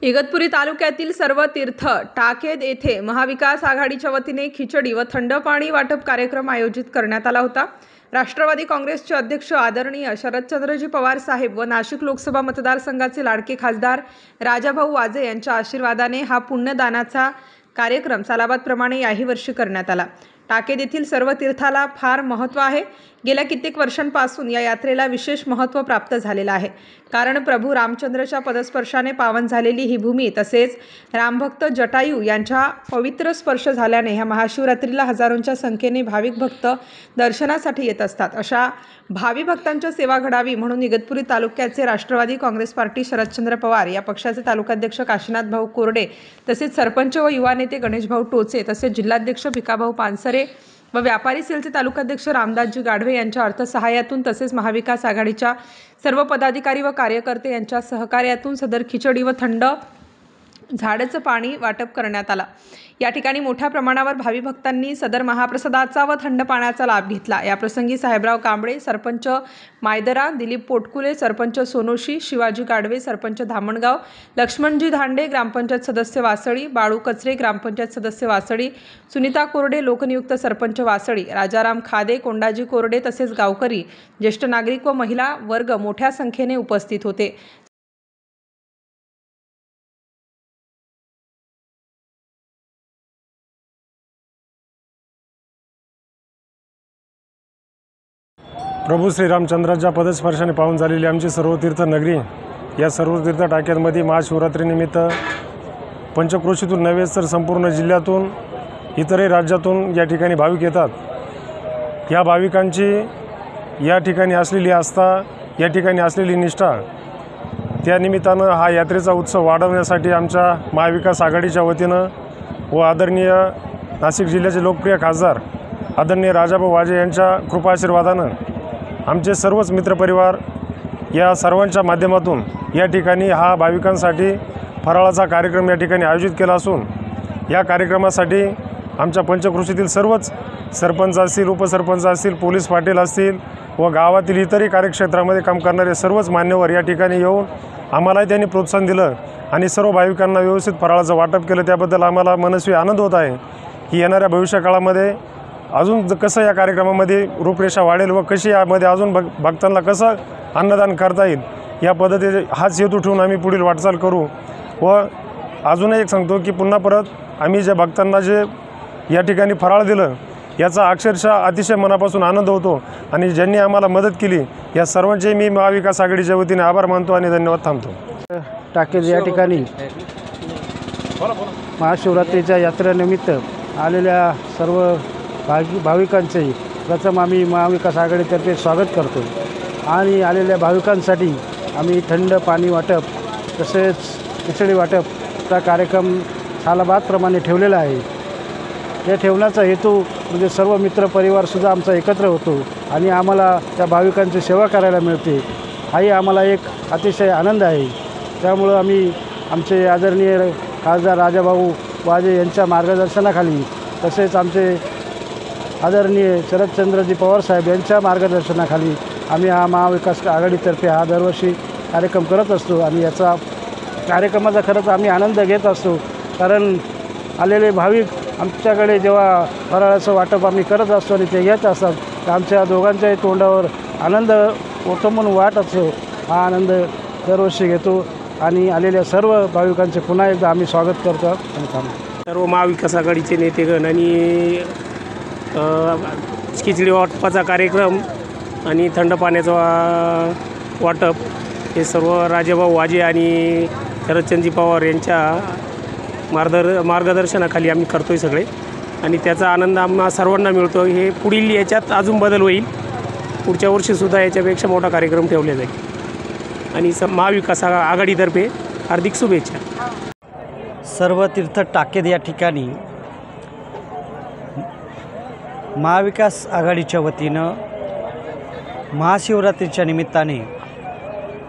इगतपुरी तालुक्यातील सर्व तीर्थ टाकेद येथे महाविकास आघाडीच्या वतीने खिचडी व थंड पाणी वाटप कार्यक्रम आयोजित करण्यात आला होता। राष्ट्रवादी काँग्रेसचे अध्यक्ष आदरणीय शरदचंद्रजी पवार साहेब व नाशिक लोकसभा मतदारसंघाचे लाडके खासदार राजाभाऊ वाजे यांच्या आशीर्वादाने हा पुण्यदानाचा कार्यक्रम सालाबादप्रमाणे याही वर्षी करण्यात आला। टाकेद येथील सर्व तीर्थाला फार महत्त्व आहे। गेल्या कित्येक वर्षांपासून या यात्रेला विशेष महत्त्व प्राप्त झालेलं आहे, कारण प्रभू रामचंद्रच्या पदस्पर्शाने पावन झालेली ही भूमी तसेच रामभक्त जटायू यांच्या पवित्र स्पर्श झाल्याने ह्या महाशिवरात्रीला हजारोंच्या संख्येने भाविक भक्त दर्शनासाठी येत असतात। अशा भावी भक्तांच्या सेवा घडावी म्हणून इगतपुरी तालुक्याचे राष्ट्रवादी काँग्रेस पार्टी शरदचंद्र पवार या पक्षाचे तालुकाध्यक्ष काशीनाथ भाऊ कोरडे तसेच सरपंच व युवा नेते गणेश भाऊ टोचे तसेच जिल्हाध्यक्ष भिकाभाऊ पानसरे व व्यापारी सेलचे तालुकाध्यक्ष रामदासजी गाढवे यांच्या अर्थसहाय्यातून तसेच महाविकास आघाडीच्या सर्व पदाधिकारी व कार्यकर्ते यांच्या सहकार्यातून सदर खिचडी व थंड झाडाचं पाणी वाटप करण्यात आला। या ठिकाणी मोठ्या प्रमाणावर भावी भक्तांनी सदर महाप्रसादाचा व थंड पाण्याचा लाभ घेतला। या प्रसंगी साहेबराव कांबळे, सरपंच मायदरा, दिलीप पोटकुले, सरपंच सोनोशी, शिवाजी गाढवे, सरपंच धामणगाव, लक्ष्मणजी धांडे, ग्रामपंचायत सदस्य वासळी, बाळू कचरे, ग्रामपंचायत सदस्य वासळी, सुनीता कोरडे, लोकनियुक्त सरपंच वासळी, राजाराम खादे, कोंडाजी कोरडे तसेच गावकरी, ज्येष्ठ नागरिक व महिला वर्ग मोठ्या संख्येने उपस्थित होते। प्रभू श्रीरामचंद्राच्या पदस्पर्शाने पावन झालेली आमची सर्व तीर्थ नगरी या सर्व तीर्थ टाक्यांमध्ये महाशिवरात्रीनिमित्त पंचक्रोशीतून नव्हे तर संपूर्ण जिल्ह्यातून इतरही राज्यातून या ठिकाणी भाविक येतात। या भाविकांची या ठिकाणी असलेली आस्था, या ठिकाणी असलेली निष्ठा, त्या निमित्तानं हा यात्रेचा उत्सव वाढवण्यासाठी आमच्या महाविकास आघाडीच्या वतीनं व आदरणीय नाशिक जिल्ह्याचे लोकप्रिय खासदार आदरणीय राजाभाऊ वाजे यांच्या कृपाआशीर्वादानं आमचे सर्वच मित्रपरिवार या सर्वांच्या माध्यमातून या ठिकाणी हा भाविकांसाठी फराळाचा कार्यक्रम या ठिकाणी आयोजित केला असून या कार्यक्रमासाठी आमच्या पंचक्रोशीतील सर्वच सरपंच असतील, उपसरपंच असतील, पोलीस पाटील असतील व गावातील इतरही कार्यक्षेत्रामध्ये काम करणारे सर्वच मान्यवर या ठिकाणी येऊन आम्हालाही त्यांनी प्रोत्साहन दिलं आणि सर्व भाविकांना व्यवस्थित फराळाचं वाटप केलं। त्याबद्दल आम्हाला मनस्वी आनंद होत आहे की येणाऱ्या भविष्यकाळामध्ये अजून कसं या कार्यक्रमामध्ये रूपरेषा वाढेल व कशी यामध्ये अजून भक्तांना कसं अन्नदान करता येईल या पद्धतीने हाच हेतू ठेवून आम्ही पुढील वाटचाल करू। व अजूनही एक सांगतो की पुन्हा परत आम्ही जे भक्तांना जे या ठिकाणी फराळ दिलं याचा अक्षरशः अतिशय मनापासून आनंद होतो आणि ज्यांनी आम्हाला मदत केली या सर्वांचे मी महाविकास आघाडीच्या वतीने आभार मानतो आणि धन्यवाद थांबतो। टाकेद या ठिकाणी महाशिवरात्रीच्या यात्रेनिमित्त आलेल्या सर्व भाविकांचे प्रथम आम्ही महाविकास आघाडीतर्फे स्वागत करतो आणि आलेल्या भाविकांसाठी आम्ही थंड पाणी वाटप तसेच खिचडी वाटपचा कार्यक्रम सालाबादप्रमाणे ठेवलेला आहे। या ठेवण्याचा हेतू म्हणजे सर्व मित्रपरिवारसुद्धा आमचा एकत्र होतो आणि आम्हाला त्या भाविकांची सेवा करायला मिळते, हाही आम्हाला एक अतिशय आनंद आहे। त्यामुळं आम्ही आमचे आदरणीय खासदार राजाभाऊ वाजे यांच्या मार्गदर्शनाखाली तसेच आमचे आदरणीय शरदचंद्रजी पवार साहेब यांच्या मार्गदर्शनाखाली आम्ही हा महाविकास आघाडीतर्फे हा दरवर्षी कार्यक्रम करत असतो आणि याचा कार्यक्रमाचा खरंच आम्ही आनंद घेत असतो, कारण आलेले भाविक आमच्याकडे जेव्हा फराळाचं वाटप आम्ही करत असतो आणि ते घेत असतात तर आमच्या दोघांच्याही तोंडावर आनंद ओथंबून वाट असतो। हा आनंद दरवर्षी घेतो आणि आलेल्या सर्व भाविकांचे पुन्हा एकदा आम्ही स्वागत करतो आणि थांबतो। सर्व महाविकास आघाडीचे नेतेगण आणि खिचडी वाटपाचा कार्यक्रम आणि थंड पाण्याचं वाटप हे सर्व राजाभाऊ वाजे आणि शरदचंद्रजी पवार यांच्या मार्गदर्शनाखाली आम्ही करतो आहे सगळे आणि त्याचा आनंद आम्हा सर्वांना मिळतो। हे पुढील याच्यात अजून बदल होईल, पुढच्या वर्षीसुद्धा याच्यापेक्षा मोठा कार्यक्रम ठेवला जाईल आणि महाविकास आघाडीतर्फे हार्दिक शुभेच्छा। सर्व तीर्थ टाकेद या ठिकाणी महाविकास आघाडीच्या वतीनं महाशिवरात्रीच्या निमित्ताने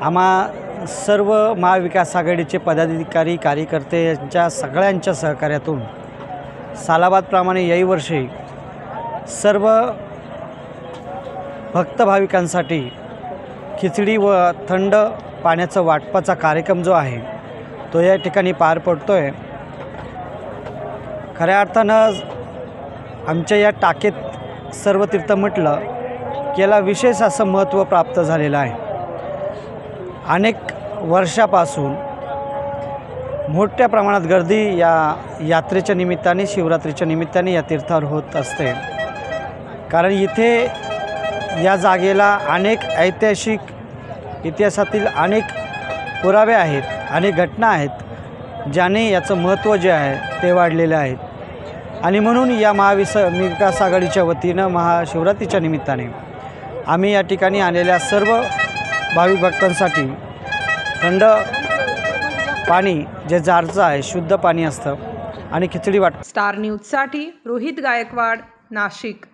आम्हा सर्व महाविकास आघाडीचे पदाधिकारी कार्यकर्ते यांच्या सगळ्यांच्या सहकार्यातून सालाबादप्रमाणे याही वर्षी सर्व भक्त भाविकांसाठी खिचडी व थंड पाण्याचा वाटपाचा कार्यक्रम जो आहे तो या ठिकाणी पार पडतो आहे. खऱ्या अर्थानं आमच्या या टाकेत सर्व तीर्थ म्हटलं की याला विशेष असं महत्त्व प्राप्त झालेलं आहे. अनेक वर्षापासून मोठ्या प्रमाणात गर्दी या यात्रेच्या निमित्ताने, शिवरात्रीच्या निमित्ताने या तीर्थावर होत असते. कारण इथे या जागेला अनेक ऐतिहासिक इतिहासातील अनेक पुरावे आहेत, अनेक घटना आहेत ज्याने याचं महत्त्व जे आहे ते वाढलेलं आहे. आणि म्हणून या महाविकास आघाडीच्या वतीनं महाशिवरात्रीच्या निमित्ताने आम्ही या ठिकाणी आलेल्या सर्व भाविक भक्तांसाठी थंड पाणी, जे जारचं आहे, शुद्ध पाणी असतं, आणि खिचडी वाटप. स्टार न्यूजसाठी रोहित गायकवाड, नाशिक.